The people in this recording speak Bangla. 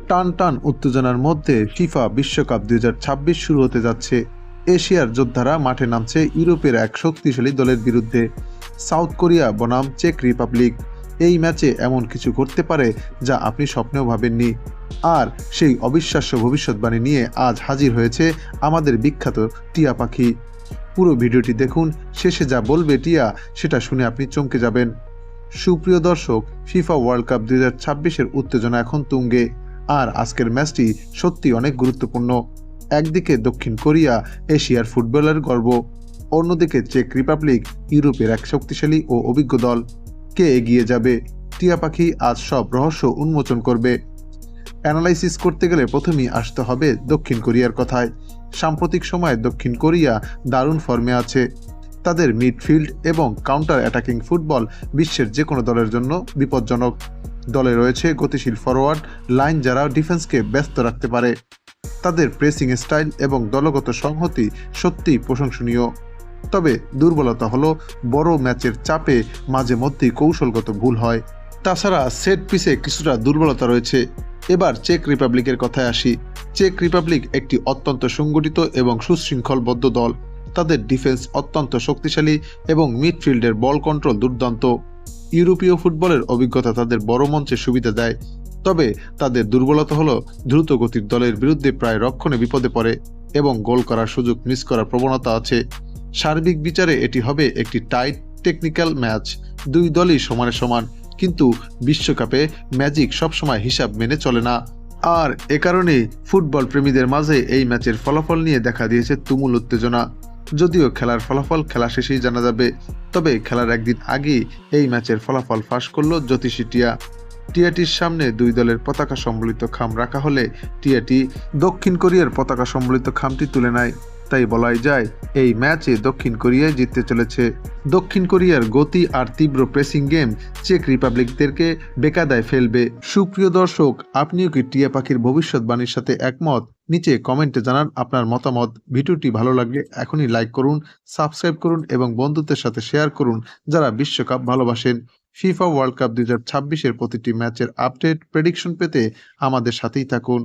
টান টান উত্তেজনার মধ্যে ফিফা বিশ্বকাপ 2026 শুরু হতে যাচ্ছে। এশিয়ার যোদ্ধারা মাঠে নামছে ইউরোপের এক শক্তিশালী দলের বিরুদ্ধে, সাউথ কোরিয়া বনাম চেক রিপাবলিক। এই ম্যাচে এমন কিছু ঘটতে পারে যা আপনি স্বপ্নেও ভাবেননি। আর সেই অবিশ্বাস্য ভবিষ্যৎবাণী নিয়ে আজ হাজির হয়েছে আমাদের বিখ্যাত টিয়া পাখি। পুরো ভিডিওটি দেখুন, শেষে যা বলবে টিয়া সেটা শুনে আপনি চমকে যাবেন। সুপ্রিয় দর্শক, ফিফা ওয়ার্ল্ড কাপ 2026-এর উত্তেজনা এখন তুঙ্গে। আর আজকের ম্যাচটি সত্যি অনেক গুরুত্বপূর্ণ। একদিকে দক্ষিণ কোরিয়া, এশিয়ার ফুটবলের গর্ব, অন্যদিকে চেক রিপাবলিক, ইউরোপের এক শক্তিশালী ও অভিজ্ঞ দল। কে এগিয়ে যাবে? টিয়া পাখি আজ সব রহস্য উন্মোচন করবে। অ্যানালাইসিস করতে গেলে প্রথমেই আসতে হবে দক্ষিণ কোরিয়ার কথায়। সাম্প্রতিক সময়ে দক্ষিণ কোরিয়া দারুণ ফর্মে আছে। তাদের মিডফিল্ড এবং কাউন্টার অ্যাটাকিং ফুটবল বিশ্বের যে কোনো দলের জন্য বিপজ্জনক। দলে রয়েছে গতিশীল ফরওয়ার্ড লাইন যারা ডিফেন্সকে ব্যস্ত রাখতে পারে। তাদের প্রেসিং স্টাইল এবং দলগত সংহতি সত্যিই প্রশংসনীয়। তবে দুর্বলতা হলো বড় ম্যাচের চাপে মাঝে মধ্যেই কৌশলগত ভুল হয়। তাছাড়া সেট পিসে কিছুটা দুর্বলতা রয়েছে। এবার চেক রিপাবলিকের কথায় আসি। চেক রিপাবলিক একটি অত্যন্ত সংগঠিত এবং সুশৃঙ্খলবদ্ধ দল। তাদের ডিফেন্স অত্যন্ত শক্তিশালী এবং মিডফিল্ডের বল কন্ট্রোল দুর্দান্ত। ইউরোপীয় ফুটবলের অভিজ্ঞতা তাদের বড় মঞ্চে সুবিধা দেয়। তবে তাদের দুর্বলতা হলো দ্রুত গতির দলের বিরুদ্ধে প্রায় রক্ষণে বিপদে পড়ে এবং গোল করার সুযোগ মিস করার প্রবণতা আছে। সার্বিক বিচারে এটি হবে একটি টাইট টেকনিক্যাল ম্যাচ। দুই দলই সমানে সমান, কিন্তু বিশ্বকাপে ম্যাজিক সবসময় হিসাব মেনে চলে না। আর এ কারণেই ফুটবল প্রেমীদের মাঝে এই ম্যাচের ফলাফল নিয়ে দেখা দিয়েছে তুমুল উত্তেজনা। যদিও খেলার ফলাফল খেলা শেষেই জানা যাবে, তবে খেলার একদিন আগেই এই ম্যাচের ফলাফল ফাঁস করল জ্যোতিষী টিয়া। টিয়াটির সামনে দুই দলের পতাকা সম্বলিত খাম রাখা হলে টিয়াটি দক্ষিণ কোরিয়ার পতাকা সম্বলিত খামটি তুলে নেয়। তাই বলাই যায় এই ম্যাচে দক্ষিণ কোরিয়ায় জিততে চলেছে। দক্ষিণ কোরিয়ার গতি আর তীব্র প্রেসিং গেম চেক রিপাবলিকদেরকে বেকায়দায় ফেলবে। সুপ্রিয় দর্শক, আপনিও কি টিয়া পাখির ভবিষ্যৎবাণীর সাথে একমত? নিচে কমেন্টে জানান আপনার মতামত। ভিডিওটি ভালো লাগলে এখনই লাইক করুন, সাবস্ক্রাইব করুন এবং বন্ধুদের সাথে শেয়ার করুন যারা বিশ্বকাপ ভালোবাসেন। ফিফা ওয়ার্ল্ড কাপ 2026-এর প্রতিটি ম্যাচের আপডেট প্রেডিকশন পেতে আমাদের সাথেই থাকুন।